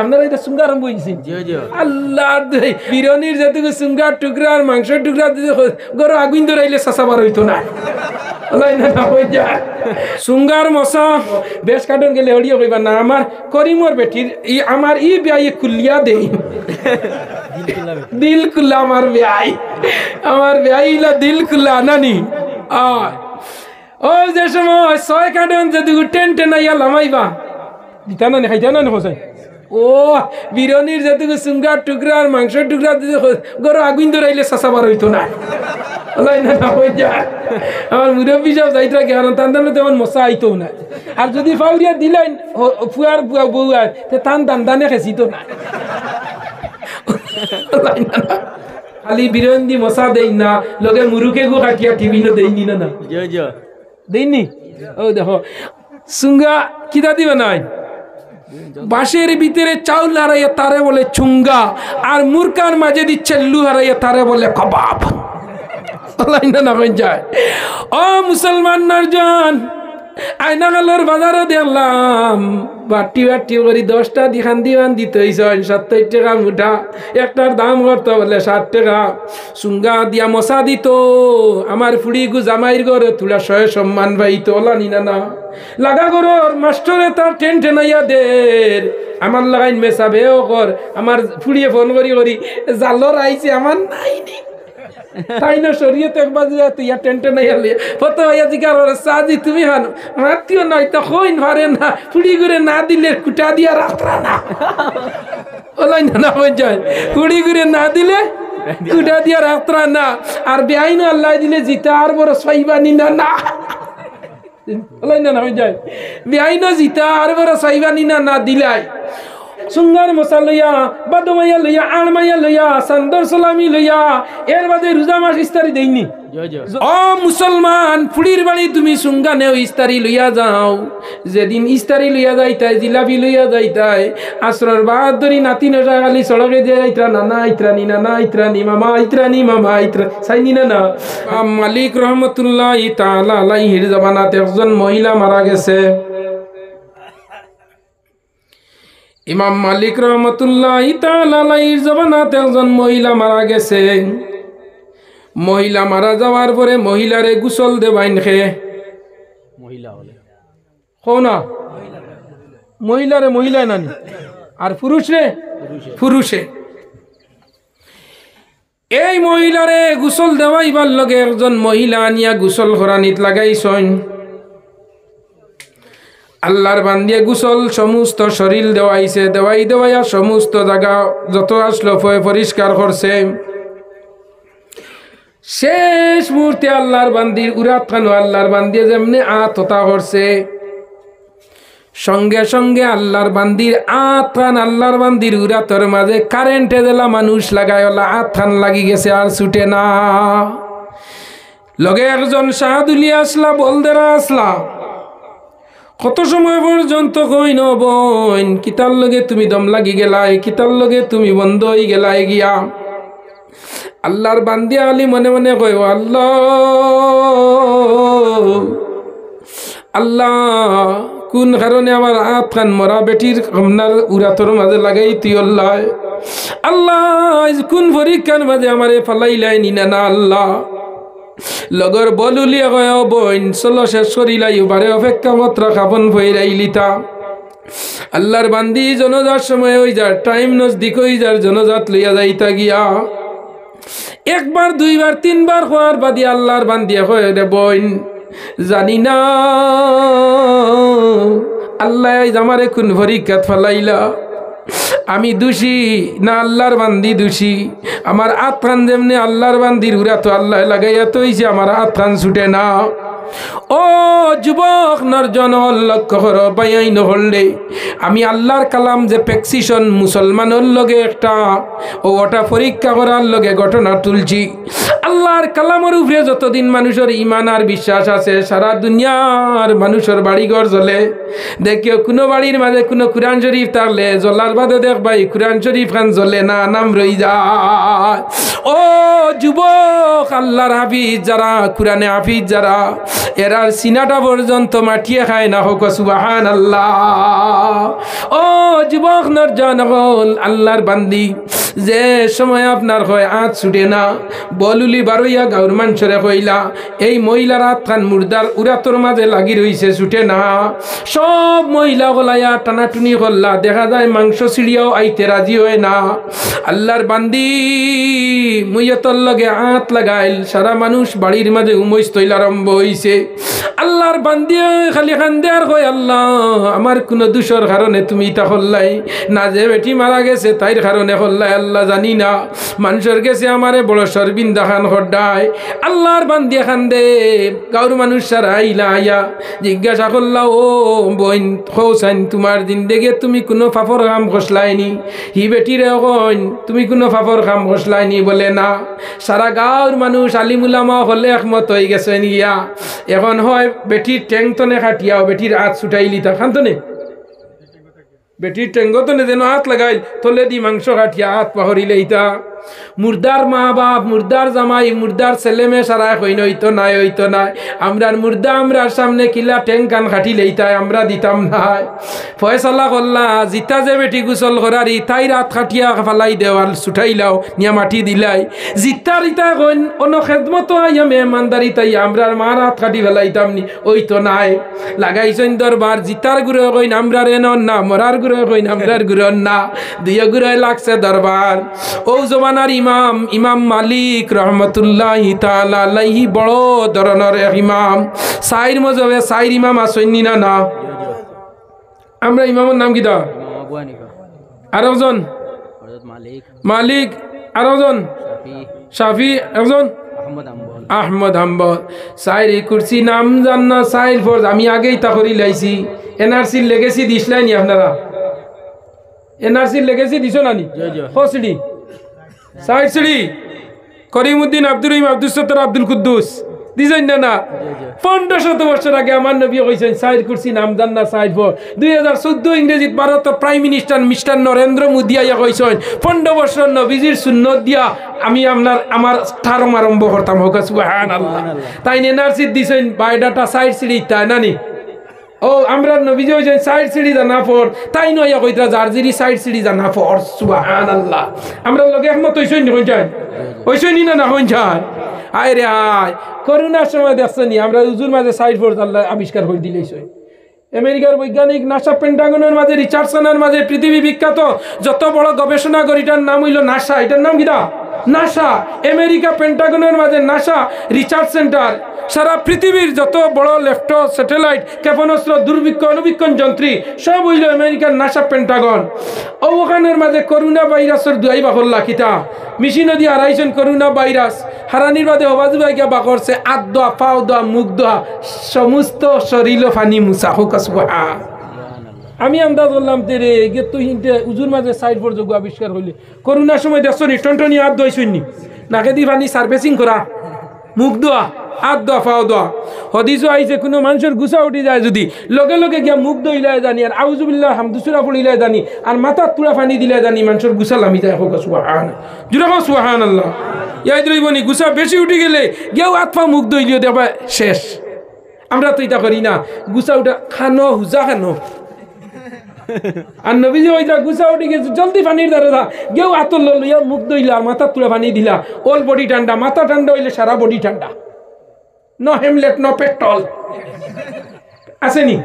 আপনারা এটা সুঙ্গা আরম্ভ হয়েছে আল্লাহ বিরিয়ানির যেটুকু সুঙ্গার টুকরা আর মাংসের টুকরা গরু আগুন ধরাইলে চাচাবার হইতো না সুঙ্গার মশা বেশ কাটন গেলে হড়িয়ে কইবা না আমার করিমর বেটির আমার ই বিয়াই কুলিয়া দেই দিল কুল্লা আমার বিয়াইলা দিল কুল্লা নানি ও যে সময় 6 কাটন যদি টেন আইয়া লামাইবা দিতা না খাইতা না খসাই ও বিরিয়ানির যেটুকু সুঙ্গার টুকরা আর মাংসের টুকরা গরু আগুন ধরাইলে চাচাবার হইতো না আমার মুরব্বী সব যাইতো কারণ তান্দানো তেমন মশা আইতো না আর যদি ফাউরিয়া দিলেন ফুয়ার বউ আর টান দানে খেসিত না খালি বিরিয়ানি মশা দেই না লগে মুরুকে গো কাটিয়া টিভিনো দেইনি না দেইনি ও দেখো সুঙ্গা কিতা দিবে নাই বাঁশের ভিতরে চাউল হারাইয়া তারে বলে চুঙ্গা আর মুরকার মাঝে দিচ্ছে লু হারাইয়া তারে বলে কবাব যায় ও মুসলমান নরজন আয়নাগালের বাজারে দেখলাম বাটি করে 10টা দিখান দিবান দিতে 70 টাকা মুঠা একটার দাম করতো বলে 60 টাকা সুঙ্গা দিয়া মশা দিত আমার ফুড়ি গু জামাইর ঘরে তুলা 100 সম্মান পাইতো ওলানি না লাগা গরর মাস্টরে তার টেনাইয়া দের আমার লাগাইন মেসাবে ও কর আমার ফুড়িয়ে ফোন করি জালর আইছে আমার নাই তাই না শরীয়তে একবার তুই টেনশন নাই হলে কত ভাইয়া জিকার সাজি তুমি হানো মাতিও নাই তো কইন পারে না ফুড়ি করে না দিলে কুটা দিয়া রাখরা না ওলাই না হয়ে যায় ফুড়ি করে না দিলে কুটা দিয়া রাখরা না আর বেআইন আল্লাহ দিলে জিতা আর বড় সাইবানি না ওলাই না হয়ে যায় বেআইন জিতা আর বড় সাইবানি না দিলাই সুঙ্গার মশা লইয়া বাদমাইয়া লইয়া আড়মাইয়া লইয়া সান্দর সালামি লইয়া এর বাদে রোজা মাস ইস্তারি দেইনি ও মুসলমান ফুড়ির বাড়ি তুমি সুঙ্গা নেও ইস্তারি লইয়া যাও যেদিন ইস্তারি লইয়া যাইতাই জিলাপি লইয়া যাইতাই আসরর বাদ ধরি নাতি নজা খালি সড়কে দিয়ে ইতরা নানা ইতরানি নানা ইতরানি মামা ইতরা সাইনি না মালিক রহমতুল্লাহ তাআলা আলাইহির জামানাতে একজন মহিলা মারা গেছে ইমাম মালিক রহমতুল্লাহ তাআলা আলাইহির জামানাতে একজন মহিলা মারা গেছে মহিলা মারা যাওয়ার পরে মহিলারে গোসল দেবাইন খে মহিলা হলে কোনা মহিলারে মহিলা নানি আর পুরুষে এই মহিলারে গোসল দেওয়াইবার লগে একজন মহিলা আনিয়া গোসল করানিত লাগাইছন আল্লাহর বান্দিয়ে গোসল সমস্ত শরীর দেওয়াইছে দেওয়াইয়া সমস্ত জায়গা যত আসলো পরিষ্কার করছে শেষ মুহূর্তে আল্লাহর বান্দির উরাত খানো আল্লাহর বান্দিয়ে যেমনি আততা করছে সঙ্গে সঙ্গে আল্লাহর বান্দির আতখান আল্লাহর বান্দির উরাতর মাঝে কারেন্টে দিলা মানুষ লাগায় আতখান লাগি গেছে আর ছুটে না লগে একজন শাহাদুলিয়া আসলা বলদেরা আসলা কত সময় পর্যন্ত কইন বোন কিতার লগে তুমি দম লাগি গেলাই কিতার লগে তুমি বন্ধ হয়ে গেলাই গিয়া আল্লাহর বান্দিয়া আলী মনে মনে কই আল্লাহ কোন কারণে আমার আতখান মরা বেটির আপনার উরাতর মাঝে লাগাই তুই আল্লাহ কোন পরীক্ষার মাঝে আমারে ফালাইলাই নিনা না আল্লাহ লগর বলুলিয়া কয় বোন চলো শেষ করিলাই বারে অপেক্ষা মাত্র খাপন ফইরাইলিতা আল্লাহর বান্দি জনজার সময় হই যার টাইম নজদিক হই যার জনজাত লইয়া যাইতা গিয়া একবার দুইবার তিনবার হওয়ার বাদে আল্লাহর বান্দিয়া কয় রে বোন জানি না আল্লাহ আমারে কোন পরীক্ষাত ফালাইলা আমি দোষী না আল্লাহর বান্দি দোষী আমার আতখান যেমনি আল্লাহর বান্দির উড়া তো আল্লাহ লাগাইয়া তো হইছে আমার আতখান ছুটে না ও যুবক নরজন লক্ষ্য কর বাইয়াই নহলে আমি আল্লাহর কালাম যে প্রেসক্রিপশন মুসলমানের লগে একটা ওটা পরীক্ষা করার লগে ঘটনা তুলছি আল্লাহর কালামের উপরে যতদিন মানুষের ইমান আর বিশ্বাস আছে সারা দুনিয়ার মানুষের বাড়িঘর জ্বলে দেখিও কোনো বাড়ির মাঝে কোনো কুরআন শরীফ থাকলে জ্বলার বাদে দেখবাই কুরআন শরীফ খান জ্বলে না নাম রই যায় ও যুবক আল্লাহর হাফিজ যারা কুরআনে হাফিজ যারা এরার সিনাটা পর্যন্ত মাটিয়ে খায় না। হোক সুবহানাল্লাহ। ও যুবক নরজন হল আল্লাহর বান্দি, যে সময় আপনার হয় আঁত ছুটে না, বলুলি বারইয়া গাঁর মানুষরে কইলা এই মহিলার হাত খান মুর্দার উড়াতর মাঝে লাগি রইছে, ছুটে না। সব মহিলা গলাইয়া টানাটুনি করলা, দেখা যায় মাংস ছিড়িয়াও আইতে রাজি হয় না। আল্লাহর বান্দি মুইয়তর লগে আঁত লাগাইল, সারা মানুষ বাড়ির মাঝে উমৈস তৈল আরম্ভ হইছে। আল্লাহর বান্দি খালি কান্দে আর কয় আল্লাহ আমার কোনো দোষের কারণে তুমি তা হল্লাই না, যে বেটি মারা গেছে তাইর কারণে হল্লাই আল্লাহ জানি না, মানুষের গেছে আমারে বড় শর্মিন্দা খান হড্ডায়। আল্লাহর বান্দি কান্দে, গাঁর মানুষ সারা আইলা আইয়া জিজ্ঞাসা করলা ও বোন খোসাইন তোমার জিন্দেগে তুমি কোনো ফাফর কাম ঘষলাইনি? হি বেটিরে কইন তুমি কোনো ফাফর কাম ঘষলাইনি? বলে না। সারা গাঁর মানুষ আলিমুলামা হলে একমত হয়ে গেছেন ইয়া, এখন হয় বেটির ট্যাংতনে খাটিয়াও বেটির হাত ছুটাইলি তা খান্তনে, বেটির টেঙ্গতনে যেন হাত লাগাইল তলে দি মাংস কাটিয়া হাত পাহরিলে ইতা। মুর্দার মা বাপ, মুর্দার জামাই, মুর্দার ছেলে মেয়ে সারা হইন হইতো নাই, হইতো নাই। আমরার মুর্দা আমরার সামনে কিলা টেং কান খাটিলে ইতাই আমরা দিতাম নাই। ফয়সালা করলা জিতা যে বেটি গুসল করারি তাই রাত খাটিয়া ফালাই দেওয়াল ছুটাইলাও নিয়া মাটি দিলাই। জিতার ইতা কইন অন্য খেদমত আইয়া মেহমানদারি তাই আমরার মা রাত খাটি ফেলাইতাম নি, ওইতো নাই। লাগাইছেন দরবার জিতার গুড়ে কইন আমরার এনন না, মরার গুড়ে কইন আমরার গুড়ন না, দুইয়া গুড়ে লাগছে দরবার। ও জমানার ইমাম ইমাম মালিক রহমতুল্লাহি তাআলা আলাইহি বড় ধরনের এক ইমাম। সাইর মজবে সাইর ইমাম আসেননি না? না। আমরা ইমামের নাম কি দা? আর একজন মালিক, আর একজন শাফি, একজন আহমদ হাম্বল। সাইর কুরসি নাম জান না? সাইর ফরজ আমি আগেই তা করি লাইছি। এনআরসির লেগেছি দিসলাই নি আপনারা? এনআরসির লেগেছি দিছ না নি? হসড়ি সাইড সিড়ি করিমউদ্দিন আব্দুর রহিম আব্দুল সত্তর আব্দুল কুদ্দুস দিছেন না? 1500 বছর আগে আমার নবী কইছেন সাইড কুরসি নাম জান না? সাইড ফর 2014 ইংরেজিত ভারতের prime minister mister Narendra Modi আইয়া কইছেন 15 বছর নবীজির সুন্নত দিয়া আমি আমার টার্ম আরম্ভ করতাম। হোক সুবহানাল্লাহ। তাই এনআরসি দিছেন বায়োডাটা সাইড সিড়ি তাই না নি? ও আমরা নবীজি হইছেন সাইড সিঁড়ি জানা ফর, তাই নয়া কইতা জারজিরি সাইড সিঁড়ি জানা ফর। সুবহানাল্লাহ। আমরা লগে একমত হইছেন নি? কইছেন হইছেন না? না কইছেন? আয় রে আয়, করোনার সময় দেখছেন নি আমরা হুজুর মাঝে সাইড ফোর্স আল্লাহ আবিষ্কার করে দিলেইছে। আমেরিকার বৈজ্ঞানিক নাসা পেন্টাগনের মাঝে রিচার্ডসনের মাঝে পৃথিবী বিখ্যাত যত বড় গবেষণাগারীটার নাম হইল নাসা। এটার নাম কি দা? নাসা। আমেরিকা পেন্টাগনের মাঝে নাসা রিসার্চ সেন্টার। সারা পৃথিবীর যত বড় লেফটো স্যাটেলাইট ক্ষেপণাস্ত্র দুর্বীক্ষণ অনুবীক্ষণ যন্ত্রী সব হইল আমেরিকার নাসা পেন্টাগন। ওখানের মাঝে করোনা ভাইরাসের দুয়াই বাকল্লা কিতা মিশি নদী হারাইছেন করোনা ভাইরাস হারানির বাদে হবাজু ভাইকে বাকরছে আত দোয়া পাও দোয়া মুখ দোয়া সমস্ত শরীর ফানি মুসা হোক। আমি আন্দাজ করলাম তেরে গে তুই উজুর মাঝে সাইড ফোর যোগ্য আবিষ্কার হইলে করোনার সময় দেখছো নি টনটনি হাত দইছুননি নাকে দি পানি সার্ভিসিং করা মুখ দোয়া হাত দোয়া পাও দোয়া হদিসও আইছে কোনো মানুষের গুছা উঠি যায় যদি লগে লগে গিয়া মুখ দইলাই জানি আর আউযুবিল্লাহ হামদুসুরা পড়িলাই জানি আর মাথা তুলা পানি দিলাই জানি মানুষের গুছা লামি যায় হোক সুবহান জুরা হোক সুবহানাল্লাহ। ইয়াদ রইবনি গুছা বেশি উঠি গেলে গেও হাত পা মুখ দইলিও দেবা শেষ। আমরা তো এটা করি না, গুছা উঠা খানো হুজা খানো আর নবীজি ওইটা গুছা উঠি গেছে জলদি পানির দ্বারা দা গেও আতর লইয়া মুখ দইলা আর মাথা তুলে পানি দিলা অল বডি ঠান্ডা, মাথা ঠান্ডা হইলে সারা বডি ঠান্ডা। নো হেমলেট নো পেট্রোল আসেনি,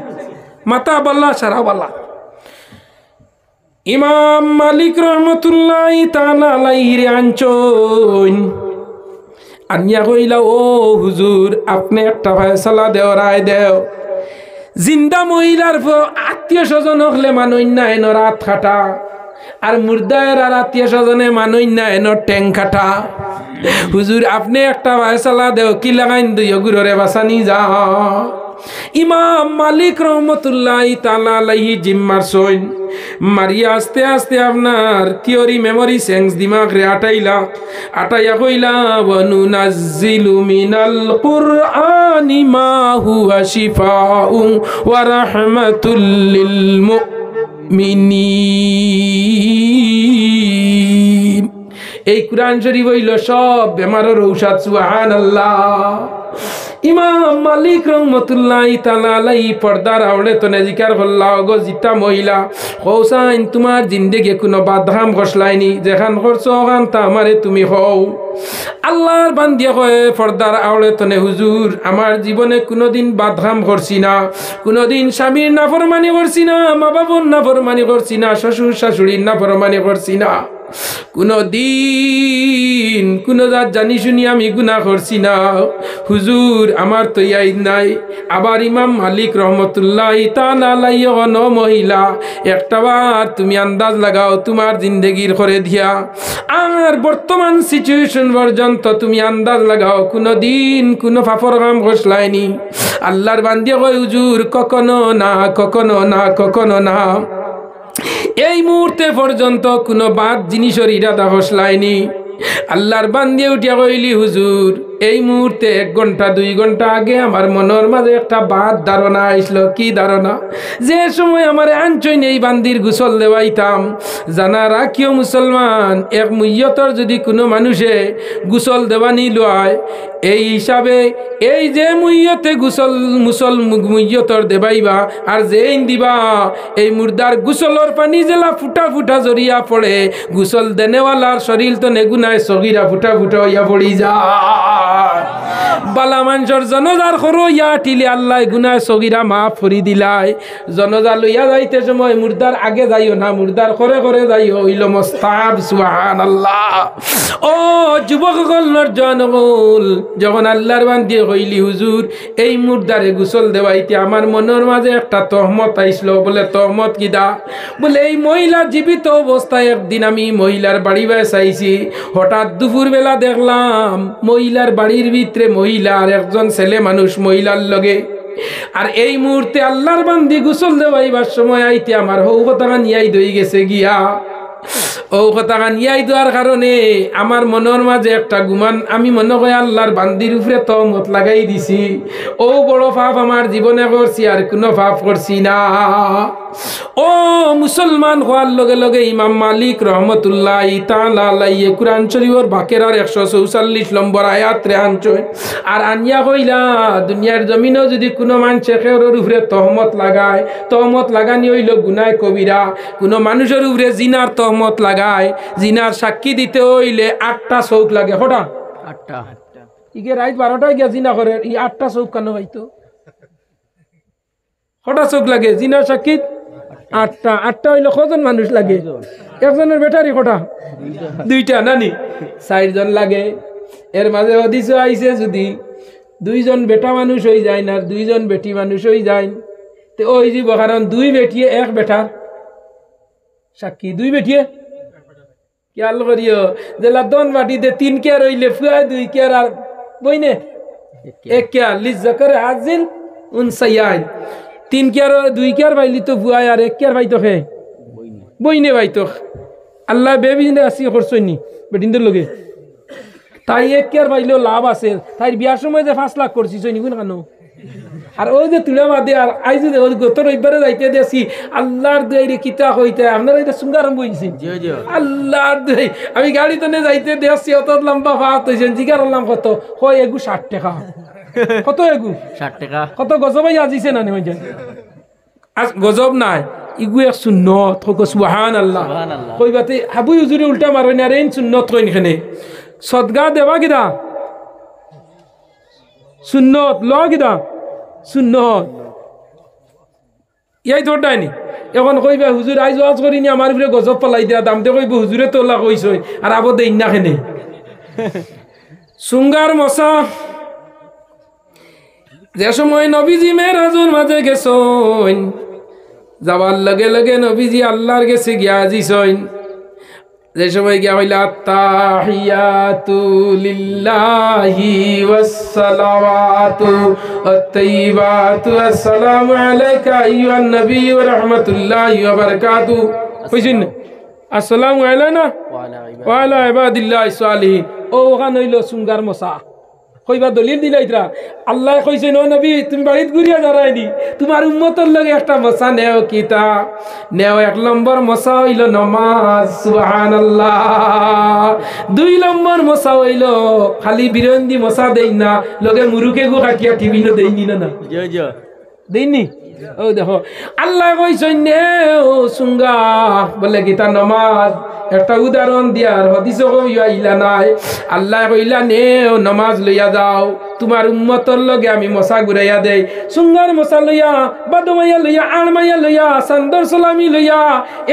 মাথা বাল্লা সারা বাল্লা। ইমাম মালিক রহমতুল্লাহ তাআলা আলাইহি আনচন আনিয়া কইলা ও হুজুর আপনি একটা ফয়সালা দেও, রায় দেও। জিন্দা মহিলার আত্মীয় স্বজন হলে মানুষ না এন রাত খাটা আর মুর্দায়ের আর আত্মীয় স্বজনে মানুষ না এন ট্যাং খাটা। হুজুর আপনি একটা ফয়সালা দেও কি লাগাইন দুই গুররে বাসানি যা। ইমাম মালিক রহমতুল্লাহ তাআলা আলাইহি জিম্মার সইন মারিয়া আস্তে আস্তে আপনার থিওরি মেমোরি সেন্স দিমাগ রে আটাইয়া কইলা ওয়ানুনাজ্জিলু মিনাল কুরআনি মা হুয়া শিফাউন ওয়া রাহমাতুল লিল মুমিনিন। এই কুরআন শরীফ হইল সব বেমারের ঔষধ। সুবহানাল্লাহ। ইমাম মালিক রহমতুল্লাহি তাআলা আলাইহি পর্দার আওড়ে তো জিকার করলা গো জিতা মহিলা হোসাইন তোমার জিন্দেগি কোনো বাধাম ঘষলাইনি যেখান করছো ওখান তা আমারে তুমি হও আল্লাহর বান্দিয়া কয় পর্দার আওড়ে তনে হুজুর আমার জীবনে কোনোদিন বাধাম করছি না কোনোদিন স্বামীর নাফরমানি করছি না মা বাবার নাফরমানি করছি না শ্বশুর শাশুড়ির নাফরমানি করছি না কোনদিন কোন জানি শুনি আমি গুনাহ করছি না হুজুর আমার তো ইয়াদ নাই আবার ইমাম মালিক রহমতুল্লাহি তাআলা আলাইহি মহিলা একটাবার তুমি আন্দাজ লাগাও তোমার জিন্দেগির করে দিয়া আর বর্তমান সিচুয়েশন পর্যন্ত তুমি আন্দাজ লাগাও কোনদিন কোনো ফাফর কাম ঘষলাইনি আল্লাহর বান্দিয়া কয় হুজুর কখনো না কখনো না কখনো না এই মুহূর্তে পর্যন্ত কোনো বাদ জিনিসের ইরাদা ঘষলাইনি আল্লাহর বান্দিয়া উঠিয়া কইলি হুজুর এই মুহূর্তে 1 ঘন্টা 2 ঘন্টা আগে আমার মনের মাঝে একটা বাদ ধারণা আসলো কি ধারণা যে সময় আমার আনচইন এই বান্দির গোসল দেওয়াইতাম জানা রাখিও মুসলমান এক মুইয়তর যদি কোনো মানুষে গোসল দেওয়ানি লয় এই হিসাবে এই যে মুইয়তে গোসল মুইয়তর দেবাইবা আর যেইন দিবা এই মুর্দার গোসলর পানি জেলা ফুটা ফুটা জরিয়া পড়ে গোসল দেনেওয়ালার শরীর তো নেগুনায় সগিরা ফুটা ফুটা হইয়া পড়ি যায় বালা মানুষের জনজার করো ইয়া টিলে আল্লাহ গুনায় সগিরা মাফ করি দিলাই জনজা লইয়া যাইতে সময় মুর্দার আগে যাইও না মুর্দার করে করে যাইও হইল মস্তাব সুবহানাল্লাহ ও যুবকগণ নরজনগণ যখন আল্লাহর বান্দি কইলি হুজুর এই মুর্দারে গোসল দেওয়াইতে আমার মনের মাঝে একটা তহমত আইসলো বলে তহমত কিদা বলে এই মহিলা জীবিত অবস্থায় একদিন আমি মহিলার বাড়ি চাইছি হঠাৎ দুপুর বেলা দেখলাম মহিলার বাড়ির ভিতরে মহিলা আর একজন ছেলে মানুষ মহিলার লগে আর এই মুহূর্তে আল্লাহর বান্দি গোসল দেওয়াইবার সময় আইতে আমার হৌ কথা নিয়াই দই গেছে গিয়া ও কথা নিয়াই দেওয়ার কারণে আমার মনের মাঝে একটা গুমান আমি মনে করি আল্লাহর বান্দির উপরে তহমত লাগাই দিছি ও বড় পাপ আমার জীবনে করছি আর কোনো পাপ করছি না ও মুসলমান হওয়ার লগে লগে ইমাম মালিক রহমতুল্লাহি তাআলা আলাইহি কুরআন শরীফের বাকেরার 144 নম্বর আয়াত রে আনছয় আর আনিয়া কইলা দুনিয়ার জমিনেও যদি কোনো মানুষে খেরের উপরে তহমত লাগায় তহমত লাগানি হইল গুনাহ কবিরা কোনো মানুষের উপরে জিনার তহমত লাগায় জিনার সাক্ষী দিতে হইলে 8টা চৌক লাগে হঠাৎ 8টা ইগে রাত 12টায় গিয়া জিনা করে এই 8টা চৌক কেন হইতো হঠাৎ চৌক লাগে জিনার সাক্ষী 8টা হইলে কজন মানুষ লাগে একজনের ব্যাটারি কটা 2টা নানি 4 জন লাগে এর মাঝে হাদিস আইছে যদি 2 জন বেটা মানুষ হই যায় না 2 জন বেটি মানুষ হই যায় তে ওই যে কারণ 2 বেটিয়ে 1 বেটার সাক্ষী 2 বেটিয়ে খেয়াল করিও জেলা দন বাটিতে 3 কেয়ার হইলে ফুয়া 2 কেয়ার আর বইনে 1 কেয়ার লিজ্জাকার হাজিল উনসায়ান 3 কেয়ার 2 কেয়ার ভাইলি তো ফুয়া আর 1 কেয়ার ভাইতো হে বইনে ভাইতো আল্লাহ বেবিনে আসি করছনি বেটিনদের লগে তাই 1 কেয়ার ভাইলেও লাভ আছে তাই বিয়ার সময় যে 5 লাখ করছিস নি কোন কেন আর ওই যে তুলা বাদে আর আইজ গত রবিবারে যাইতে দেছি আল্লাহর দয়ারে কিতা হইতে আপনারা এটা সুঙ্গারম বইছি আল্লাহর দয়াই আমি গাড়িতে নে যাইতে দেছি অত লম্বা ভাত হইছেন জিগার আল্লাহ কত হয় এগু 60 টাকা কত এগু 60 টাকা কত গজবাই আজিছে না হইছেন আজ গজব নাই ইগু এক সুন্নত কো সুবহানাল্লাহ কইবাতে হাবুই হুজুরে উল্টা মারই না রেন সুন্নত কইন এখানে সদকা দেবা কিদা সুন্নত ল কিদা সুন্নত ইয়াই তোরটাইনি এখন কইবা হুজুর আইজ ওয়াজ করিনি আমার উপরে গজব পালাই দিয়া দামতে কইব হুজুরে তোলা কইছই আর আবো দেই না খেনে সুঙ্গার মশা যে সময় নবীজি মেরাজুর মাঝে গেছইন যাবার লগে লগে নবীজি আল্লাহর কাছে গিয়া জিছইন যে সময় গিয়া হইলা তাহিয়াতু লিল্লাহি ওয়াস সালাওয়াতু আত-তাইয়্যিবাতু আসসালামু আলাইকা আইয়ুহান নবী ওয়া রাহমাতুল্লাহি ওয়া বারাকাতু কইছেন আসসালামু আলাইনা ওয়া আলা ইবাদিল্লাহিস সালিহিন ও ওখানে হইল সুঙ্গার মশা কইবা দলিল দিলাইতরা আল্লাহ কইছে নো নবী তুমি বাড়িতে ঘুরিয়া যারাইনি তোমার উম্মতর লগে একটা মশা নেও কিতা নেও 1 নম্বর মশা হইল নামাজ সুবহানাল্লাহ 2 নম্বর মশা হইল খালি বিরন্দি মশা দেই না লগে মুরুকে গো কাটিয়া টিভি না দেইনি না দেইনি ও দেখো আল্লাহ কইছেন নেও সুঙ্গা বলে কিতা নামাজ একটা উদাহরণ দিয়ার হাদিসে কইলা নাই আল্লাহ কইলা নেও নামাজ লইয়া যাও তোমার উম্মতর লগে আমি মশা ঘুরাইয়া দেই সুঙ্গার মশা লইয়া বাদমাইয়া লইয়া আড়মাইয়া লইয়া সান্দর সালামি লইয়া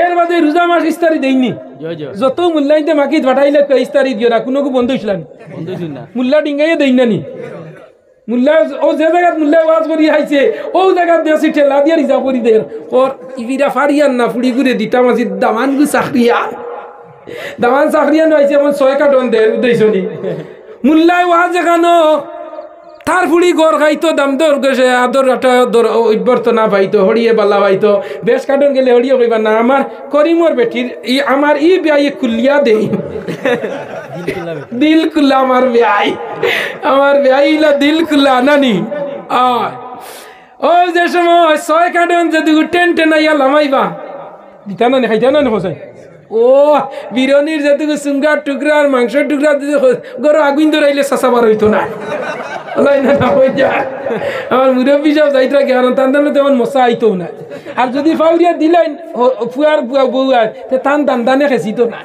এর বাদে রোজা মাস ইস্তারি দেইনি যত মুল্লাইতে মাকিত ফাটাইলে ইস্তারি দিও না কোনো বন্ধ হইছিল না মুল্লা ডিঙ্গাইয়া দেই না নি মুল্লা ও যে জায়গা মুল্লা ওয়াজ করি আইছে ও জায়গা দেশি ঠেলা দিয়া রিজা করি দে ওর ইবিরা ফারিয়ান না ফুড়ি ঘুরে দিতা মাঝি দামান গু চাকরিয়া দামান চাকরিয়ান হইছে এমন 6 কার্টন দে উদ্দেশ্যনি মুল্লা ওয়াজ এখানো তার ফুড়ি গড় খাইতো দাম দর গেছে আদর অভ্যর্থ না পাইতো হড়িয়ে বাল্লা পাইতো বেশ কার্টন গেলে হড়িয়ে কইবা না আমার করিমর বেটির আমার ই বিয়াই খুলিয়া দেই দিল খুলা আমার বিয়াইলা দিল খুলা নানি ও যে সময় 6 কার্টন যদি টেন আইয়া লামাইবা দিতা না খাইতা না হোসাই ও বিরনির যেটুকু সুঙ্গার টুকরা আর মাংসের টুকরা গরু আগুন ধরাইলে চাচাবার হইতো না আমার মুরব্বী সব যাইতরা কারণ তান্দানো তেমন মশা আইতো না আর যদি ফাউরিয়া দিলেন ফুয়ার বউ আর টান দানে খেছিত না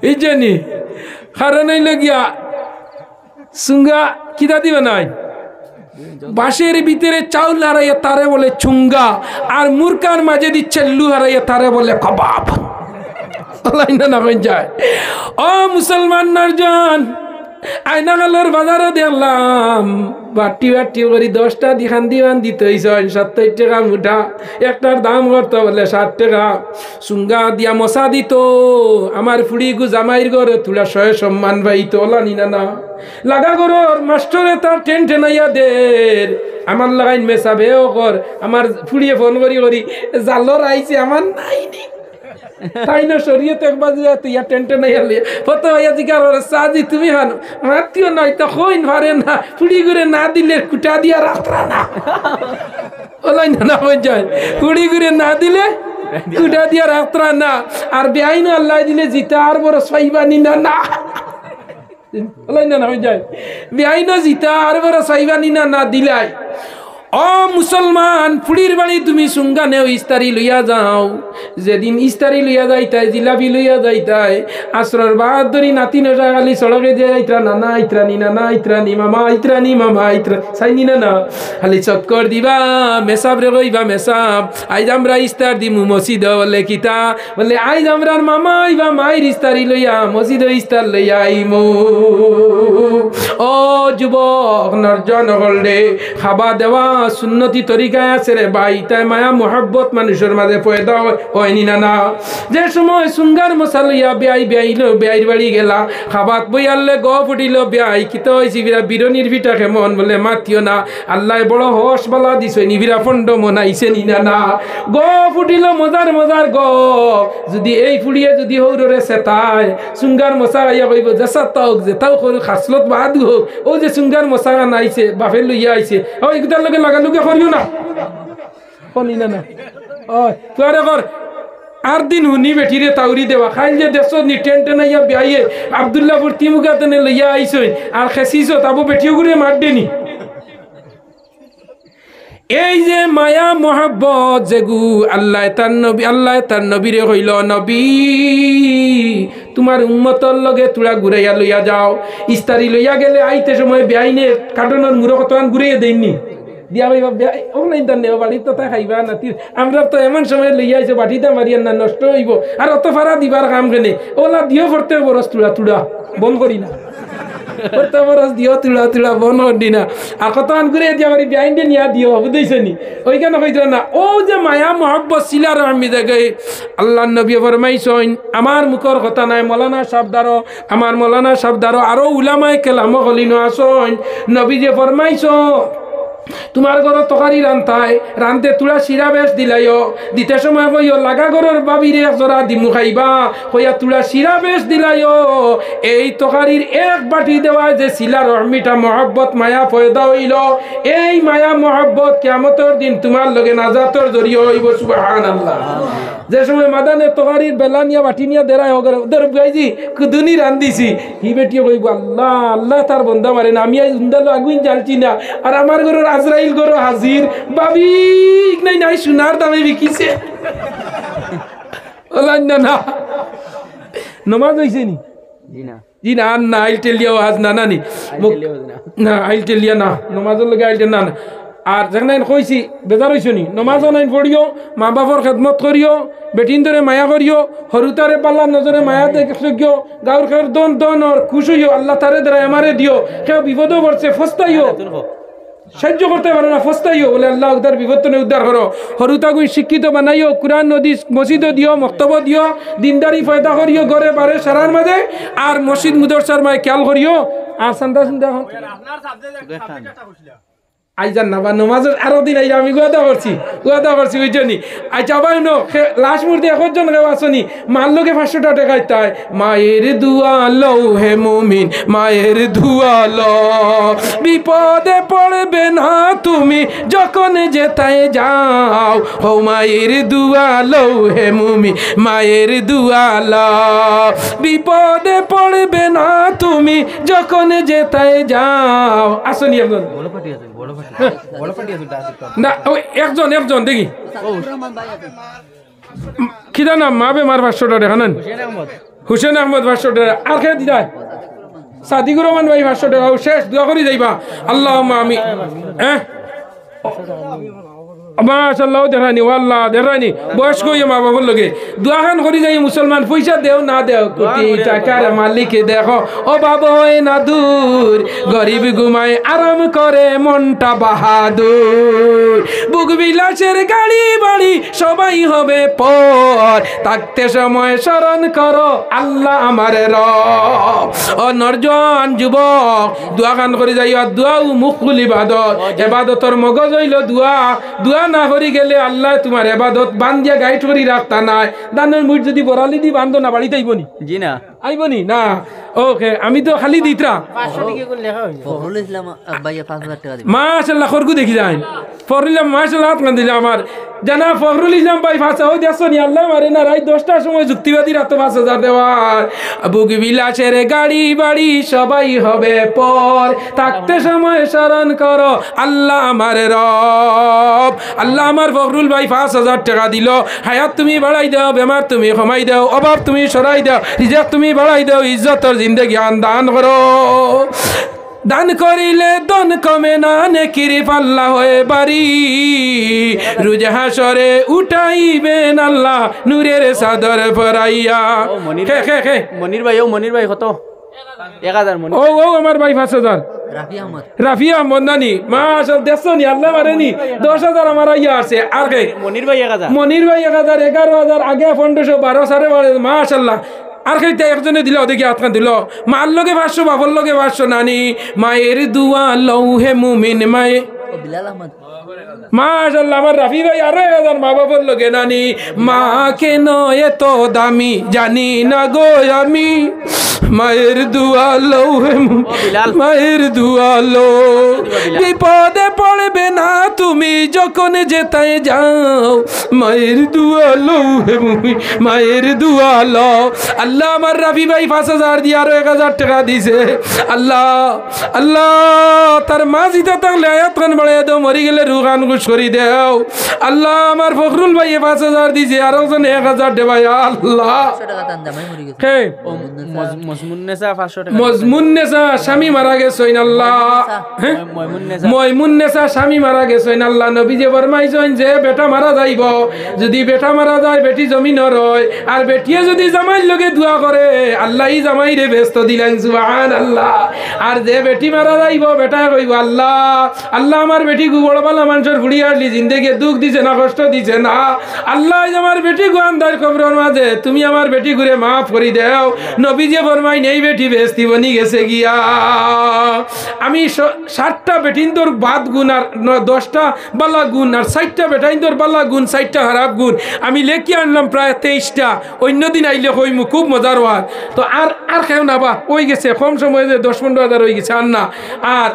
এই জানি কারণ গিয়া সুঙ্গা কিতা দিবে নাই বাঁশের ভিতরে চাউল হারাইয়া তারে বলে চুঙ্গা আর মুরকার মাঝে দিচ্ছে লু হারাইয়া তারে বলে কবাব না যায় ও মুসলমান নারজান আয়নাগালের বাজারে দেখলাম বাটি করে 10টা দিখান দিবান দিতে 70 টাকা মুঠা একটার দাম করতো বলে 60 টাকা সুঙ্গা দিয়া মশা দিত আমার ফুড়ি গু জামাইর ঘরে তুলা 100 সম্মান পাইতো ওলানি না লাগা গরর মাস্টরে তার টেনাইয়া দের আমার লাগাইন মেসাবেও কর আমার ফুড়িয়ে ফোন করি জালর আইছে আমার নাই তাই না শরীয়তে একবার ইয়া টেন্টে নাই হলে কত ভাইয়া জিকার সাজি তুমি হানো মাতিও নাই তো কইন পারে না ফুড়ি করে না দিলে কুটা দিয়া রাখরা না ওলাই না হয়ে যায় ফুড়ি করে না দিলে কুটা দিয়া রাখরা না আর বেআইন আল্লাহ দিলে জিতা আর বড় সাইবানি না ওলাই না হয়ে যায় বেআইন জিতা আর বড় সাইবানি না দিলাই ও মুসলমান ফুড়ির বাড়ি তুমি সুঙ্গা নেও ইস্তারি লইয়া যাও যেদিন ইস্তারি লইয়া যাইতাই জিলাপি লইয়া যাইতাই আসরর বাদ ধরি নাতি নজা খালি সড়কে দিয়ে আইতরা নানা আইতরানি নানা আইতরানি মামা আইতরা চাইনি না খালি চক্কর দিবা মেসাব রে কইবা মেসাব আইজ আমরা ইস্তার দিমু মসজিদ বলে কিতা বলে আইজ আমরার মামা আইবা মায়ের ইস্তারি লইয়া মসজিদ ইস্তার লইয়া আইমু ও যুবক নরজন হলরে খাবা দেওয়া সুন্নতি তরিকায় আছে রে ভাই তাই মায়া মোহাব্বত মানুষের মাঝে পয়দা হয়নি না যে সময় সুঙ্গার মশা লইয়া বেআইর বাড়ি গেলা খাবাত বইয়ালে গ ফুটিল বেআই কিতা হয়েছি বিরা বিরনির ভিটা কেমন বলে মাতিও না আল্লাহ বড় হস বালা দিছে নিবিরা ফন্ড মনাইছে না গ ফুটিল মজার গ যদি এই ফুড়িয়ে যদি হৌরে সেতায় সুঙ্গার মশা আইয়া কইব যেসা তাওক যেটাও করু খাসলত বাদ হোক ও যে সুঙ্গার মশা আইছে বাপের লইয়া আইছে ও এগুতার লগে লাগালুকে করিও না শুনি না ও তুই কর আর দিন হুনি বেঠিরে তাউরি দেওয়া খাইল যে দেশ নি টেন আইয়া বেআইয়ে আবদুল্লাহপুর তিমুগাতনে লইয়া আইছে আর খেসিছ তাবো বেঠিও ঘুরে মার দেনি এই যে মায়া মোহাব্বত যেগু আল্লাহ তার নবীরে হইল নবী তোমার উম্মতর লগে তুলা ঘুরাইয়া লইয়া যাও ইস্তারি লইয়া গেলে আইতে সময় বেআইনে কাটনের মুড়ো কতক্ষণ ঘুরিয়ে দেয়নি দিয়া ভাই ও নাই দান নেওয়া বাড়ির তো তা খাইবা নাতি আমরা তো এমন সময় লইয়া আইছে বাটিটা মারিয়ার না নষ্ট হইব আর অত ফারা দিবার কাম কেনে ওলা দিও করতে বরস তুলা বন্ধ করি না করতে বরস দিও তুলা বন্ধ করি না আর কতক্ষণ ঘুরিয়ে দিয়া বাড়ি বেআইনে নিয়া দিও বুঝেছ নি ওইখানে হইতো না ও যে মায়া মহব্বত সিলার আমি দেখে আল্লাহ নবী ফরমাইছেন আমার মুখর কথা নাই মৌলানা সাহেবদারও আরো উলামায়ে কেলাম হলিনো আসন নবী যে ফরমাইছ তোমার ঘর তরকারি রান্তায় রানতে তুলা শিরা বেশ দিলাইও দিতে সময় কইও লাগা ঘরের বাবিরে জরা দিমু খাইবা কইয়া তুলা শিরা বেশ দিলাইও এই তরকারির এক বাটি দেওয়ায় যে শিলা রহমিটা মহব্বত মায়া পয়দা হইল এই মায়া মহব্বত কিয়ামতের দিন তোমার লগে নাজাতর জরিয়া হইব সুবহানাল্লাহ। যে সময় মাদানে তরকারির বেলা নিয়া বাটি নিয়া দেরাই হগরে ওদের গাইজি কুদুনি রান্দিছি হি বেটিও কইব আল্লাহ আল্লাহ তার বন্ধা মারে না আমি উন্দালো আগুন জ্বালছি না আর আমার ঘরের আজরাইল ঘর হাজির বাবি নাই নাই সোনার দামে বিকিছে না না নমাজ হইছে নি জি না না আইল টেলিয়া হাজ না নানি না আইল টেলিয়া না নমাজের লগে আইল না না আর যেখানে কইছি বেজার হইছো নি নমাজ নাই পড়িও মা বাপর খেদমত করিও বেটিন ধরে মায়া করিও হরুতারে পাল্লা নজরে মায়া দেখিও গাঁর খের দন দন আর খুশ হইও আল্লাহ তারে দ্বারা আমারে দিও কেউ বিপদও পড়ছে ফস্তাইও সাহায্য করতে পারো না ফস্তাইও বলে আল্লাহ উদ্ধার বিপত্তনে উদ্ধার করো হরুতাগুই শিক্ষিত বানাইও কুরআন নদী মসজিদ দিও মক্তব্য দিও দিনদারি ফয়দা করিও ঘরে বারে সারার মাঝে আর মসজিদ মুদরসার মায় খেয়াল করিও আর সান্দা সুন্দা আইজান না বা নমাজের আরো দিন আইয়া আমি গোয়াদা করছি ওই জন্যই আচ্ছা আবার নো লাস্ট মুহূর্তে একজন কেউ আসনি মার লোকে 500 টাকা তাই মায়ের দুয়া লও হে মুমিন মায়ের দুয়া লও বিপদে পড়বে না তুমি যখন যেতায় যাও ও মায়ের দুয়া লও হে মুমিন মায়ের দুয়া লও বিপদে পড়বে না তুমি যখন যেতায় যাও আসনি একজন না একজন দেখি কিদা নাম মা বেমার 500 টাকা দেখান হুসেন আহমদ 500 টাকা আর খেয়ে দিদায় সাদিকুর রহমান ভাই 500 টাকা শেষ দোয়া করি যাইবা আল্লাহ আমি মাশাআল্লাহ দেখানি ওয়াল্লাহ দেখানি বয়স্ক হইয়া মা বাবার লগে দোয়াখান করি যাই মুসলমান পয়সা দেও না দেও কোটি টাকার মালিক দেখো অভাব হয় না দূর গরিব ঘুমায় আরাম করে মনটা বাহাদুর বুক বিলাসের গাড়ি বাড়ি সবাই হবে পর থাকতে সময় স্মরণ করো আল্লাহ আমার রব ও নরজন যুবক দোয়াখান করি যাই দোয়াও মুকুল ইবাদত ইবাদতর মগজ হইল দোয়া না করি গেলে আল্লাহ তোমার ইবাদত বান্ধিয়া গাইড করি রাখতা নাই দানের মুঠ যদি বরালি দি বান্ধ না বাড়িতে আইবনি জি না আইবনি না ওকে আমি তো খালি দিতরা 500 টাকা করে লেখা হইছে ফখরুল ইসলাম ভাইয়া 5000 টাকা দিবেন মাশাআল্লাহ খরগু দেখি যাই ফখরুল ইসলাম মাশাআল্লাহ হাত দিলে আমার জানা ফখরুল ইসলাম ভাই ফাঁসা হই দেখছনি আল্লাহ মারে না রাত 10টার সময় যুক্তিবাদী রাত 5000 দেওয়ার বুক বিলাসের গাড়ি বাড়ি সবাই হবে পর থাকতে সময় স্মরণ করো আল্লাহ আমার রব আল্লাহ আমার ফখরুল ভাই 5000 টাকা দিল হায়াত তুমি বাড়াই দাও বেমার তুমি কমাই দাও অভাব তুমি সরাই দাও রিজিক তুমি বাড়াই দাও ইজ্জতর জিন্দেগি দান করো দান করিলে দন কমে না নেকির পাল্লা হয়ে বাড়ি রোজ হাসরে উঠাইবেন আল্লাহ নূরের চাদর পরাইয়া মনির ভাই কত 1000 মনির ও আমার ভাই 5000 রাফি আহমদ নানি মাশাআল্লাহ দেখছনি আল্লাহ মারেনি 10000 আমার আইয়া আছে আর কে মনির ভাই 1000 11000 আগে 1500 12 সাড়ে 12 মাশাআল্লাহ আর খাইতে একজনে দিল দেখি আতখান দিল মার লগে 500 বাবার লগে 500 নানি মায়ের দুয়া লও হে মুমিন মায়ে বিলাল আহমদ মাশাআল্লাহ আমার রাফি ভাই আরো 1000 মা বাবার লগে নানি মা কেন এত দামি জানি না গো আমি মায়ের দুয়া লও হে মায়ের দুয়া লও বিপদে পড়বে না তুমি যখন যেতায় যাও মায়ের দুয়া লও হে মায়ের দুয়া লও আল্লাহ আমার রাফি ভাই 5000 দিয়ে আরো 1000 টাকা দিছে আল্লাহ তার মা জিতা থাকলে আয়াত খান বাড়াইয়া দাও মরি গেলে রুগান গুছ করি দেও আল্লাহ আমার ফখরুল ভাই 5000 দিছে আরো জন 1000 দে ভাই আল্লাহ হে মজমুন্নেসা স্বামী মারা গেছেন আল্লাহ ময়মুন্নেসা স্বামী মারা গেছেন আল্লাহ নবীজি ফরমাইছেন যে বেটা মারা যাইব যদি বেটা মারা যায় বেটি জমিনের হয় আর বেটিয়ে যদি জামাইর লগে দোয়া করে আল্লাহ জামাই রে ব্যস্ত দিলেন সুবহানাল্লাহ আর যে বেটি মারা যাইব বেটা কইব আল্লাহ আমার বেটি বড় বালা মানুষের ফুড়িয়ে আসলি জিন্দেগি দুঃখ দিছে না কষ্ট দিছে না আল্লাহ আমার বেটি গো আন্দার কবরের মাঝে তুমি আমার বেটি ঘুরে মাফ করি দেও নবীজি ফরমাইছেন সময় নেই বেটি বেস্তি বনি গেছে গিয়া আমি 60টা বেটিন্দর বাদ গুণ আর 10টা বালা গুণ আর 60টা বেটাইন্দর বালা গুণ 60টা খারাপ গুণ আমি লেখি আনলাম প্রায় 23টা অন্যদিন আইলে হইমু খুব মজার হওয়ার তো আর কেউ না বা ওই গেছে কম সময়ে যে 10-15 হাজার হয়ে গেছে আর না আর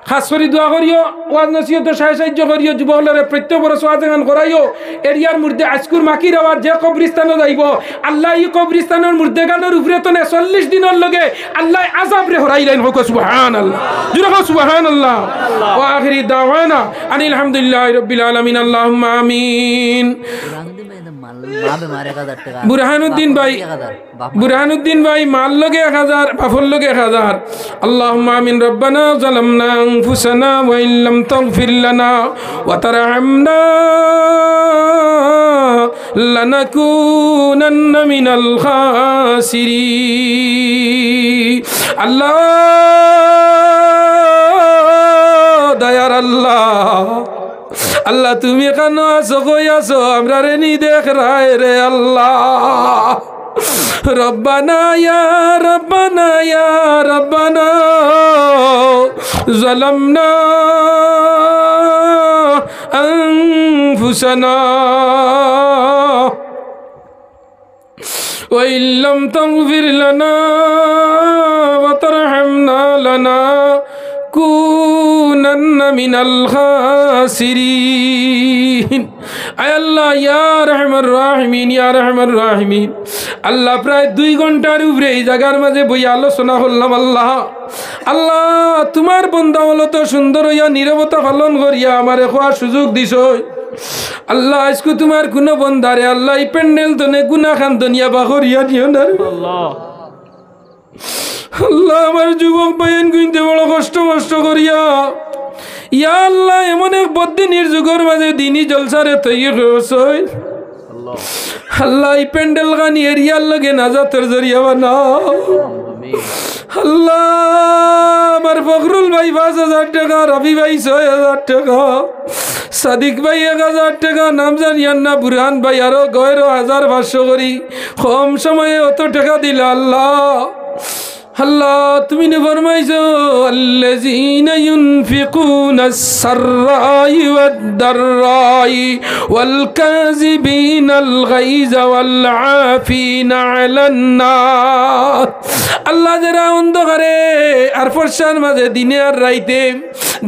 খাস করে দোয়া করিও ওয়াজ নসিহত সাহায্য করিও যুবকলরে প্রত্যেক বড় সোয়াজান করাইও এরিয়ার মধ্যে আজকুর মাকির আওয়াজ যে কবরস্থানে যাইব আল্লাহ এই কবরস্থানের মধ্যে গানোর উপরে তো 40 দিনের লগে আল্লাহ আযাব রে হরাইলেন হোক সুবহানাল্লাহ জুরা হোক সুবহানাল্লাহ ওয়া আখিরি দাওয়ানা আনিল হামদুলিল্লাহি রাব্বিল আলামিন আল্লাহুম্মা আমিন বুরহানুদ্দিন ভাই মাল লগে 1000 বাফর লগে 1000 আল্লাহুম্মা আমিন রব্বানা যালামনা আনফুসানা ওয়া ইল্লাম তাগফির লানা ওয়া তারহামনা লানাকুনান্না মিনাল খাসিরিন আল্লাহ দয়ার আল্লাহ আল্লাহ তুমি কেন আছো কই আছো আমরা রে নি দেখ রায় রে আল্লাহ রব্বানা ইয়া রব্বানা ইয়া রব্বানা যালামনা আনফুসানা ওয়া ইল্লাম তাগফির লানা ওয়া তারহামনা লানা কুনান্না মিনাল খাসিরিন আয় আল্লাহ ইয়া রহমান রাহিমিন ইয়া রহমান রাহিমিন আল্লাহ প্রায় 2 ঘন্টার উপরে এই জায়গার মাঝে বইয়া আলোচনা করলাম আল্লাহ আল্লাহ তোমার বান্দা হলো তো সুন্দর হইয়া নীরবতা পালন করিয়া আমারে খাওয়ার সুযোগ দিছ আল্লাহ আজকে তোমার কোন বান্দারে আল্লাহ এই প্যান্ডেল তনে গুনাহ খান দুনিয়া বাহরিয়া দিও না আল্লাহ আল্লাহ আমার যুবক ভাইয়েন কিনতে বড় কষ্ট করিয়া ইয়া আল্লাহ এমন এক বদ্দিনীর যুগের মাঝে দিনই জলসারে তৈরি হয়েছে আল্লাহ এই প্যান্ডেল গানি এরিয়ার লগে নাজাতের জরিয়া বানাও আল্লাহ আমার ফখরুল ভাই 5000 টাকা রবি ভাই 6000 টাকা সাদিক ভাই 1000 টাকা নাম জানিয়ান না বুরহান ভাই আরো 1500 করি কম সময়ে অত টাকা দিলা আল্লাহ আল্লাহ তুমি নে ফরমাইছো আল্লাযীনা ইউনফিকুনাস সাররাই ওয়াদ-দাররাই ওয়াল কাযিবিনাল গায়যা ওয়াল আফিনা আলান নাস আল্লাহ যারা অন্ধকারে আর ফরসার মাঝে দিনে আর রাইতে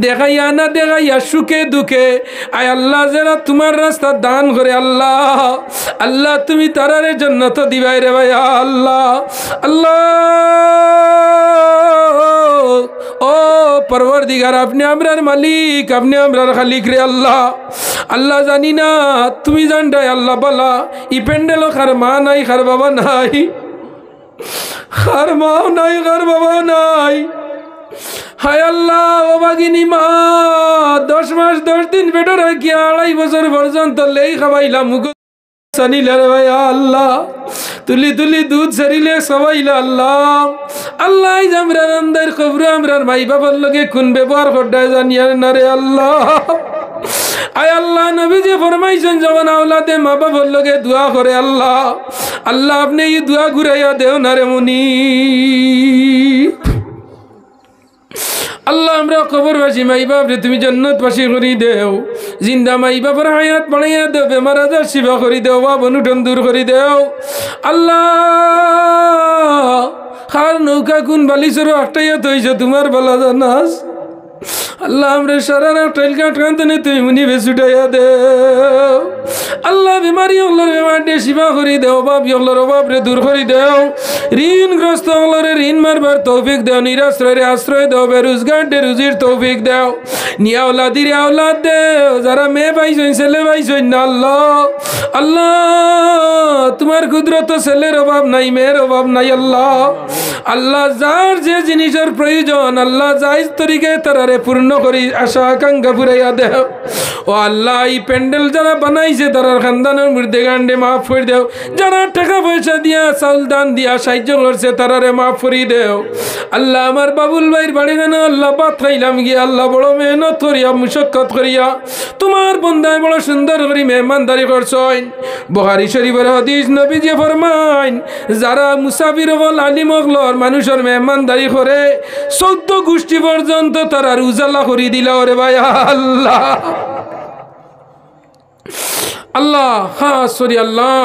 দেখাইয়া না দেখাইয়া সুখে দুঃখে আয় আল্লাহ যারা তোমার রাস্তা দান করে আল্লাহ আল্লাহ তুমি তারারে জান্নাত দিবাই রে ভাই আল্লাহ আল্লাহ ও পরওয়ারদিগার আপনি আমরার মালিক আপনি আমরার খালিক রে আল্লাহ আল্লাহ জানি না তুমি জানটাই আল্লাহ বলা ই প্যান্ডেলও খার মা নাই খার বাবা নাই খার মাও নাই খার বাবাও নাই হায় আল্লাহ ও বাগিনী মা 10 মাস 10 দিন পেটে রাখিয়া 2.5 বছর পর্যন্ত লেই খাওয়াইলাম সানিলার ভাই আল্লাহ তুলি তুলি দুধ সারিলে সবাইলা আল্লাহ আল্লাহ আমরার আন্দার খবর আমরার ভাই বাবার লগে কোন ব্যবহার করতে জানিয়ার না রে আল্লাহ আয় আল্লাহ নবী যে ফরমাইছেন যখন আওলাদে মা বাবার লগে দোয়া করে আল্লাহ আল্লাহ আপনি এই দোয়া ঘুরাইয়া দেও না রে মুনি আল্লাহ আমরা কবরবাসী মাই বাপ রে তুমি জান্নাতবাসী করি দেও জিন্দা মাই বাবার হায়াত বাড়াইয়া দেও বেমার আজার শিবা করি দেও বাপ অনুটন দূর করি দেও আল্লাহ খার নৌকা কোন বালিশরও আটটাইয়া তৈছে তোমার বলা জানাস আল্লাহ আমরা সারা রাত ট্রেল কাটকান্তনে তুমি মুনি বেসুটাইয়া দেও আল্লাহ বিমারি হলর বেমারটে শিবা করি দেও বাপ হলর অভাব রে দূর করি দেও ঋণগ্রস্ত হলরে ঋণ মারবার তৌফিক দেও নিরাশ্রয়ের আশ্রয় দেও বেরোজগার দে রুজির তৌফিক দেও নিয়া ওলাদির আওলাদ দেও যারা মেয়ে পাইছেন ছেলে পাইছেন না আল্লাহ আল্লাহ তোমার কুদরত ছেলের অভাব নাই মেয়ের অভাব নাই আল্লাহ আল্লাহ যার যে জিনিসের প্রয়োজন আল্লাহ জায়েজ তরিকায় তারারে পূর্ণ পূর্ণ করি আশা আকাঙ্ক্ষা পুরাইয়া দেও ও আল্লাহ এই প্যান্ডেল যারা বানাইছে তারা খানদানের মধ্যে গান্ডে মাফ করে দেও যারা টাকা পয়সা দিয়া চাউল দান দিয়া সাহায্য করছে তারারে মাফ করি দেও আল্লাহ আমার বাবুল ভাইয়ের বাড়ি গানে আল্লাহ বাত খাইলাম গিয়ে আল্লাহ বড় মেহনত করিয়া মুশক্কত করিয়া তোমার বন্দায় বড় সুন্দর করে মেহমানদারি করছেন বুখারী শরীফের হাদিস নবীজি ফরমাইন যারা মুসাফির হল আলিম হলর মানুষের মেহমানদারি করে 14 গোষ্ঠী পর্যন্ত তারা উজালা করে দিল রে ভাই আল্লাহ আল্লাহ খাস করি আল্লাহ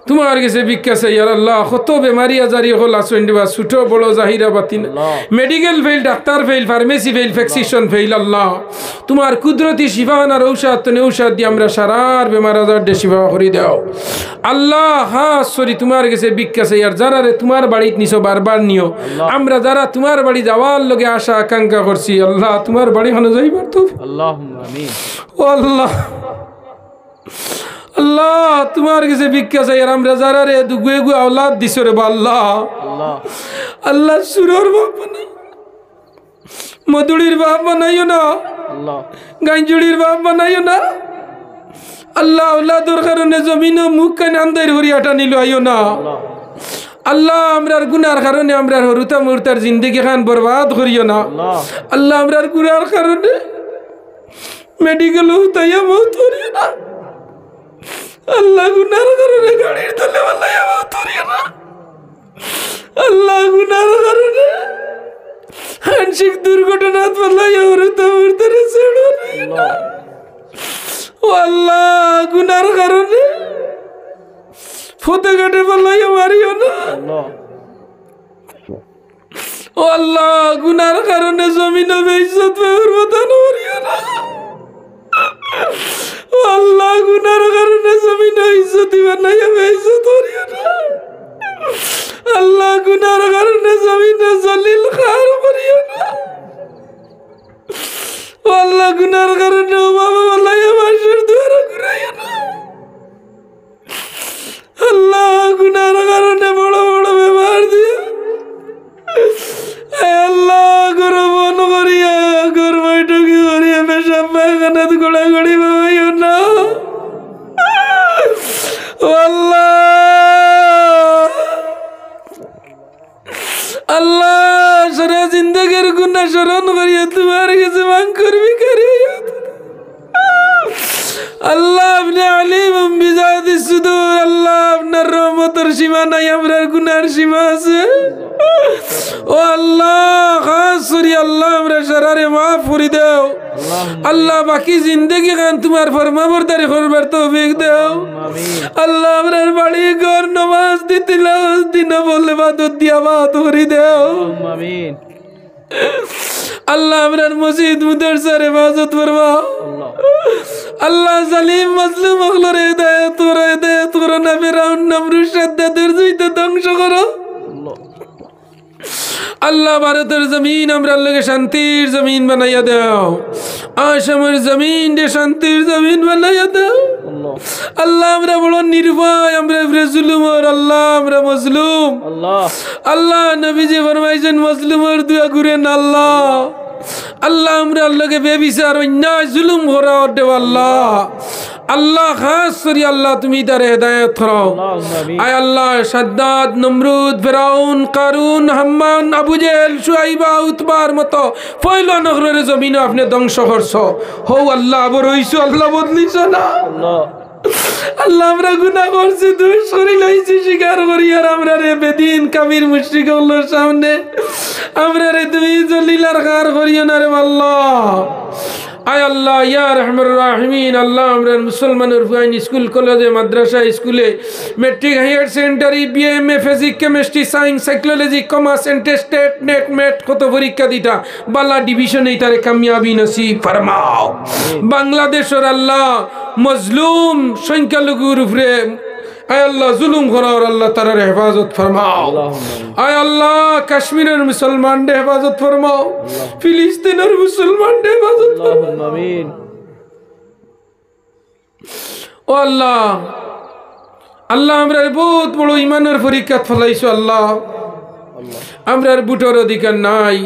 তোমার কাছে ভিক্ষা চাই আর আল্লাহ কত বেমারি আজারি হল আসেন দিবা ছোট বড় জাহিরা বাতিন medical fail doctor fail pharmacy fail vaccination fail Allah তোমার কুদরতি শিফান আর ঔষধ তনে ঔষধ দিয়ে আমরা সারার বেমার আজার দিয়ে শিফা করে দাও আল্লাহ খাস করি তোমার কাছে ভিক্ষা চাই আর যারা রে তোমার বাড়িতে নিছো বারবার নিও আমরা যারা তোমার বাড়ি যাওয়ার লগে আশা আকাঙ্ক্ষা করছি আল্লাহ তোমার বাড়ি খানো যাইবার তো আল্লাহুম্মা আমিন ও আল্লাহ আল্লাহ তোমার কাছে ভিক্ষা চাই আর আমরা যারা রে দুগুয়ে গুয়ে আওলাদ দিছো রে আল্লাহ আল্লাহ সুরর বাপ বানাই মধুড়ির বাপ বানাইও না গাঞ্জুড়ির বাপ বানাইও না আল্লাহ আওলাদর কারণে জমিনও মুখ কান আন্দার হরিয়াটা নিল আইও না আল্লাহ আমরার গুনার কারণে আমরার হরুতা মুরতার জিন্দগি খান বরবাদ করিও না আল্লাহ আমরার গুনার কারণে মেডিকেল তাইয়া মত করিও না আল্লাহ গুনার কারণে গাড়ির তলে বালাইয়া মত করিও না আল্লাহ গুনার কারণে আংশিক দুর্ঘটনাত বালাইয়া হরুতা মুরতার ছেড়ো না ও আল্লাহ গুনার কারণে ফতে কাটে বালাইয়া মারিও না ও আল্লাহ গুনার কারণে জমিন বেইজ্জত বেউরবাতান করিও না ও আল্লাহ গুনার কারণে জমিন ইজ্জতি বানাইয়া বেইজ্জত করিও না আল্লাহ গুনার কারণে জমিন জলিল খার করিও না ও আল্লাহ গুনার কারণে ও বাবা বালাইয়া মাসের দুয়ারে ঘুরাইও না আল্লাহ গুনার কারণে বড় বড় বেমার দিয়া আল্লাহ গরবন করিয়া গরবাই টুকি করিয়া পেশাব পায়খানাত গোড়াগড়ি বাবাইও না ও আল্লাহ আল্লাহ সারা জিন্দগির গুনাহ স্মরণ করিয়া তোমার কাছে মাং করবি করিয়া আল্লাহ আপনি আলিম বিজাতি সুদূর আল্লাহ আপনার রহমতের সীমা নাই আমরার গুনার সীমা আছে ও আল্লাহ খাস করি আল্লাহ আমরা সারারে মাফ করে দাও আল্লাহ বাকি জিন্দগি খান তোমার ফরমাবরদারি করবার তৌফিক দাও আল্লাহ আমরার বাড়ি ঘর নামাজ দিতে লাজ দিন বলে বাদত দিয়া বাত করে দাও আমিন আল্লাহ আমরার মসজিদ মুদরসার হেফাজত ফরমাও আল্লাহ জালিম মাজলুম হলরে হিদায়াত করো না ফিরাউন নমরুদ সাদ্দাতের জুইতে ধ্বংস করো আল্লাহ ভারতের জমিন আমরা লগে শান্তির জমিন বানাইয়া দাও আসামের জমিন রে শান্তির জমিন বানাইয়া দাও আল্লাহ আমরা বড় নির্ভয় আমরা জুলুমর আল্লাহ আমরা মজলুম আল্লাহ নবীজি ফরমাইছেন মজলুমর দুয়া ঘুরেন আল্লাহ আল্লাহ আমরা আল্লাহকে বেবিচার অন্যায় জুলুম করা দেও আল্লাহ আল্লাহ খাস করি আল্লাহ তুমি তার হেদায়েত করো আয় আল্লাহ সাদ্দাত নমরুদ ফিরাউন কারুন হাম্মান আবু জেহেল শুআইবা উতবার মতো ফয়লা নগরের জমিন আপনি ধ্বংস করছো হও আল্লাহ আবার হইছো আল্লাহ বদলিছ না আল্লাহ আমরা গুনাহ করছি দোষ করি লইছি স্বীকার করি আর আমরা রে বেদিন কাবির মুশরিক আল্লাহর সামনে আমরা রে তুমি জলিলার কার করিও না রে আল্লাহ আয় আল্লাহ ইয়া রহমান রাহিমিন আল্লাহ আমরা মুসলমানের ফুয়াইন স্কুল কলেজে মাদ্রাসা স্কুলে মেট্রিক হায়ার সেকেন্ডারি বিএমএ physics chemistry science psychology commerce tested NET মেট কত পরীক্ষা দিতা বালা ডিভিশনে তারে কামিয়াবি নসিব ফরমাও বাংলাদেশের আল্লাহ মজলুম সংখ্যালঘুর উপরে আয় আল্লাহ জুলুম করার আল্লাহ তার হেফাজত ফরমাও আয় আল্লাহ কাশ্মীরের মুসলমানদের হেফাজত ফরমাও ফিলিস্তিনের মুসলমানদের হেফাজত ফরমাও আমিন ও আল্লাহ আল্লাহ আমরা বহুত বড় ইমানের পরীক্ষা ফলাইছো আল্লাহ আমরার বুটের অধিকার নাই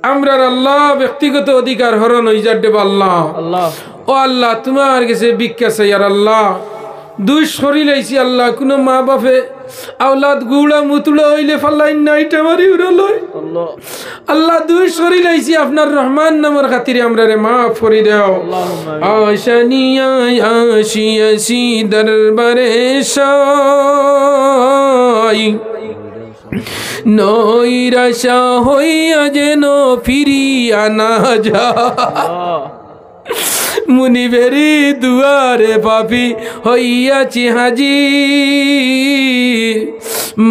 আমরার আল্লাহ ব্যক্তিগত অধিকার হরণ হয়ে যাবে আল্লাহ আল্লাহ ও আল্লাহ তোমার কাছে ভিক্ষা চাই আর আল্লাহ দুই শরীর আইছি আল্লাহ কোনো মা বাপে আওলাদ গুড়া মুতুড়া হইলে ফাল্লাইন নাইটা মারি উড়ালয় আল্লাহ আল্লাহ দুই শরীর আইছি আপনার রহমান নামের খাতিরে আমরা রে মাফ করে দাও আশানিয়ায় আসি আসি দরবারে শাই নৈরাশা হইয়া যেন ফিরিয়া না যা মুনিবেরি দুয়ারে পাপি হইয়াছি হাজির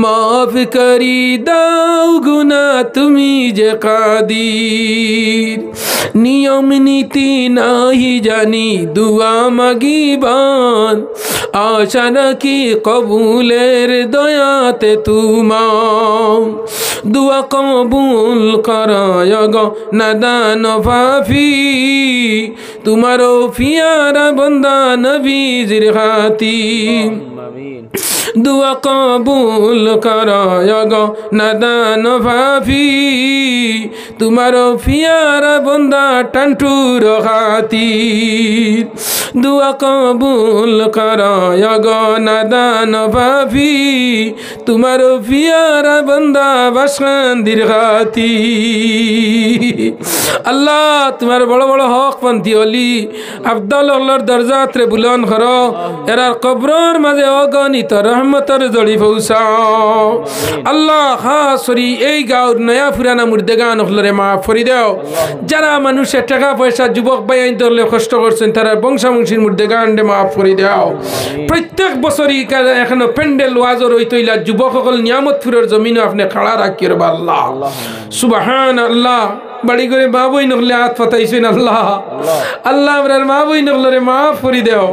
মাফ করি দাও গুনা তুমি যে কাদির নিয়ম নীতি নাহি জানি দুয়া মাগিবান আশা নাকি কবুলের দয়াতে তুমাম দুয়া কবুল করায় গো নাদান ফাফি তোমারও পিয়ারা বন্দা নবীজির খাতির আমিন दुआ कबूल करायगो नदान भाफी तुम्हारो प्यारा बंदा टंटूर खातिर दुआ कबूल करायगो नदान भाफी तुम्हारो प्यारा बंदा बसखंदिर खातिर अल्लाह तुम्हारे बड़ो बड़ो हक पंथी ओली अब्दुल अल्लाहर दर्जात रे बुलंद करो एरार कब्रोर माঝে অগণিত রহমতের জড়ি পৌঁছাও আল্লাহ খাস করি এই গাঁওর নয়া পুরানা মুর্দেগান হলরে মাফ করে দাও যারা মানুষের টাকা পয়সা যুবক ভাই ধরলে কষ্ট করছেন তারা বংশাবংশীর মুর্দেগান দে মাফ করে দাও প্রত্যেক বছরই এখনো প্যান্ডেল ওয়াজর হইতইলা যুবক সকল নিয়ামতপুরের জমিনে আপনি খাড়া রাখিয়ে রব আল্লাহ সুবহানাল্লাহ बड़ी करे बाबुई नगले हाथ फताइছেন আল্লাহ আল্লাহ আমরার মা বই নগলরে মাফ করে দাও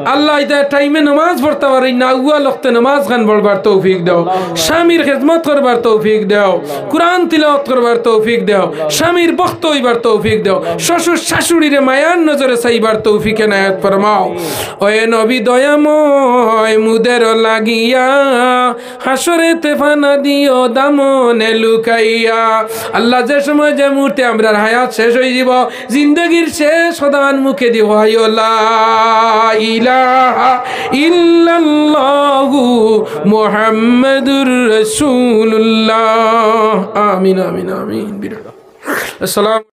আল্লাহ এটা টাইমে নামাজ পড়তে পারি না উয়া লক্তে নামাজ খান পড়বার তৌফিক দাও স্বামীর খিদমত করবার তৌফিক দাও কুরআন তিলাওয়াত করবার তৌফিক দাও স্বামীর বক্ত হইবার তৌফিক দাও শ্বশুর শাশুড়িরে মায়ার নজরে চাইবার তৌফিক এনায়েত ফরমাও ওয়ে নবী দয়াময় মুদের লাগিয়া হাসরেতে ফানা দিও দামনে লুকাইয়া আল্লাহ যে সময় যে আমরা হায়াত শেষ হয়ে যাব জিন্দগির শেষ সদান মুখে দিব লা ইলাহা ইল্লাল্লাহু মুহাম্মাদুর রাসূলুল্লাহ আমিন আমিন আমিন আসসালাম